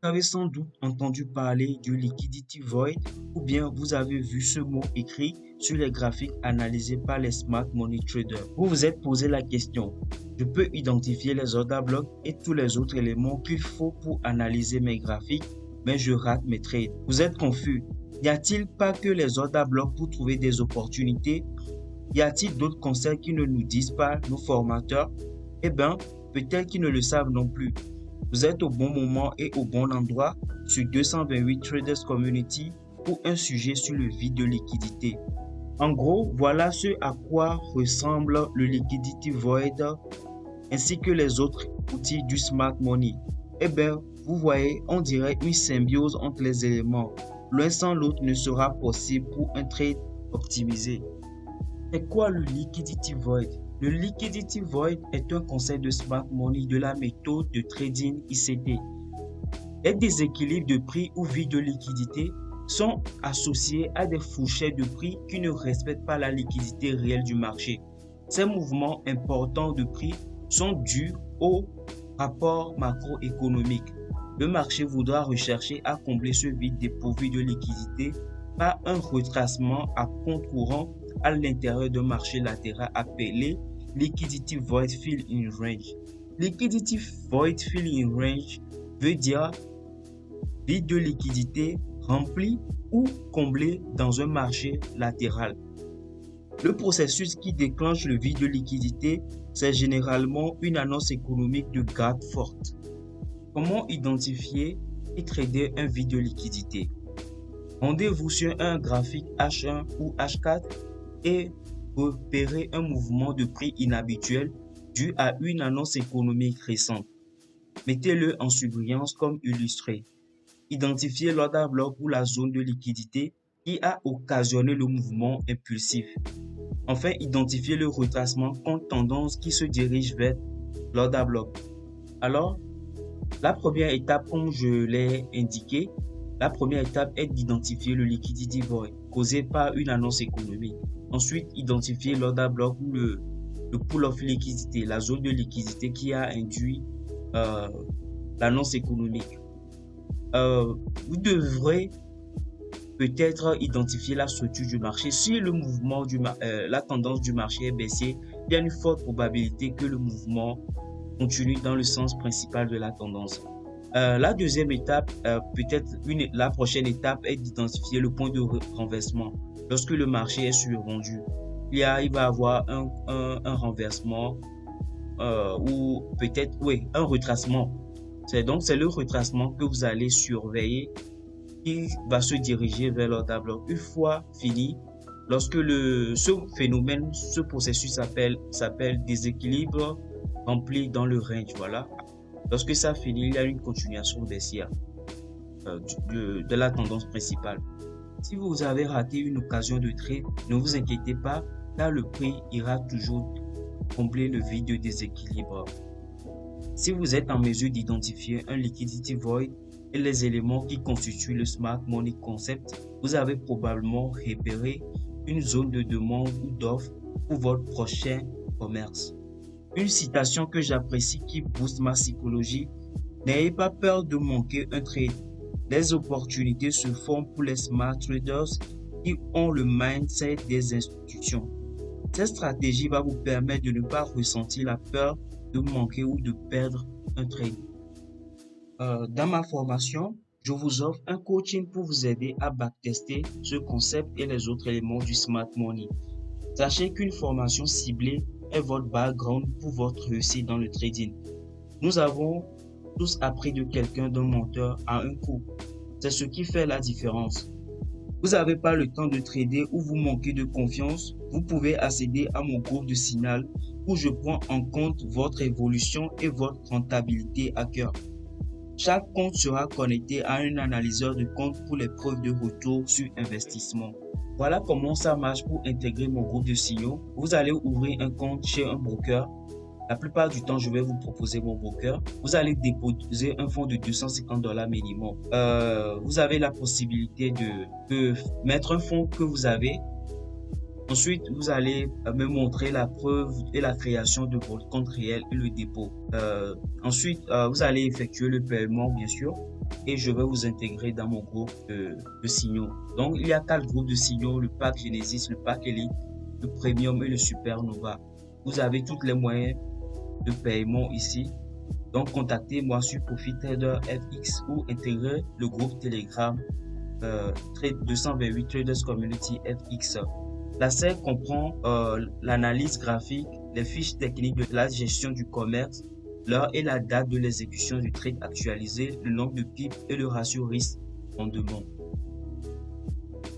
Vous avez sans doute entendu parler du Liquidity Void ou bien vous avez vu ce mot écrit sur les graphiques analysés par les Smart Money Traders. Vous vous êtes posé la question, je peux identifier les order blocks et tous les autres éléments qu'il faut pour analyser mes graphiques, mais je rate mes trades. Vous êtes confus. N'y a-t-il pas que les order blocks pour trouver des opportunités? Y a-t-il d'autres conseils qui ne nous disent pas nos formateurs? Eh bien, peut-être qu'ils ne le savent non plus. Vous êtes au bon moment et au bon endroit sur 228 Traders Community pour un sujet sur le vide de liquidité. En gros, voilà ce à quoi ressemble le Liquidity Void ainsi que les autres outils du Smart Money. Eh bien, vous voyez, on dirait une symbiose entre les éléments. L'un sans l'autre ne sera possible pour un trade optimisé. C'est quoi le Liquidity Void? Le Liquidity Void est un concept de Smart Money de la méthode de trading ICT. Les déséquilibres de prix ou vide de liquidité sont associés à des fourchettes de prix qui ne respectent pas la liquidité réelle du marché. Ces mouvements importants de prix sont dus au rapport macroéconomique. Le marché voudra rechercher à combler ce vide dépourvu de liquidité par un retracement à compte courant à l'intérieur d'un marché latéral appelé Liquidity Void Fill in Range. Liquidity Void Fill in Range veut dire vide de liquidité rempli ou comblé dans un marché latéral. Le processus qui déclenche le vide de liquidité, c'est généralement une annonce économique de garde forte. Comment identifier et trader un vide de liquidité? Rendez-vous sur un graphique H1 ou H4 et repérez un mouvement de prix inhabituel dû à une annonce économique récente. Mettez-le en surbrillance comme illustré. Identifiez l'order block ou la zone de liquidité qui a occasionné le mouvement impulsif. Enfin, identifiez le retracement contre tendance qui se dirige vers l'order block. Alors, la première étape, comme je l'ai indiqué, la première étape est d'identifier le liquidity void causé par une annonce économique. Ensuite, identifier l'order block ou le pool of liquidité, la zone de liquidité qui a induit l'annonce économique. Vous devrez peut-être identifier la structure du marché. Si le mouvement la tendance du marché est baissière, il y a une forte probabilité que le mouvement continue dans le sens principal de la tendance. La deuxième étape, la prochaine étape est d'identifier le point de renversement. Lorsque le marché est survendu, il va avoir un renversement ou peut-être un retracement. C'est le retracement que vous allez surveiller qui va se diriger vers l'order block. Une fois fini, lorsque ce processus s'appelle déséquilibre rempli dans le range, voilà. Lorsque ça finit, il y a une continuation baissière de la tendance principale. Si vous avez raté une occasion de trade, ne vous inquiétez pas, car le prix ira toujours combler le vide de déséquilibre. Si vous êtes en mesure d'identifier un liquidity void et les éléments qui constituent le Smart Money Concept, vous avez probablement repéré une zone de demande ou d'offre pour votre prochain commerce. Une citation que j'apprécie qui booste ma psychologie: n'ayez pas peur de manquer un trade. Les opportunités se font pour les smart traders qui ont le mindset des institutions. Cette stratégie va vous permettre de ne pas ressentir la peur de manquer ou de perdre un trade. Dans ma formation, je vous offre un coaching pour vous aider à backtester ce concept et les autres éléments du Smart Money. Sachez qu'une formation ciblée est votre background pour votre réussite dans le trading. Nous avons tous appris de quelqu'un, d'un mentor à un coup. C'est ce qui fait la différence. Vous n'avez pas le temps de trader ou vous manquez de confiance, vous pouvez accéder à mon groupe de Signal où je prends en compte votre évolution et votre rentabilité à cœur. Chaque compte sera connecté à un analyseur de compte pour les preuves de retour sur investissement. Voilà comment ça marche pour intégrer mon groupe de signaux. Vous allez ouvrir un compte chez un broker. La plupart du temps, je vais vous proposer mon broker. Vous allez déposer un fonds de $250 minimum. Vous avez la possibilité de mettre un fonds que vous avez. Ensuite, vous allez me montrer la preuve et la création de votre compte réel et le dépôt. Ensuite, vous allez effectuer le paiement, bien sûr. et je vais vous intégrer dans mon groupe de signaux. Donc, il y a 4 groupes de signaux, le pack Genesis, le pack Elite, le Premium et le Supernova. Vous avez tous les moyens de paiement ici. Donc, contactez-moi sur ProfitTrader FX ou intégrez le groupe Telegram 228 Traders Community FX. La SEC comprend l'analyse graphique, les fiches techniques de la gestion du commerce, l'heure et la date de l'exécution du trade actualisé, le nombre de pips et le ratio risque-rendement.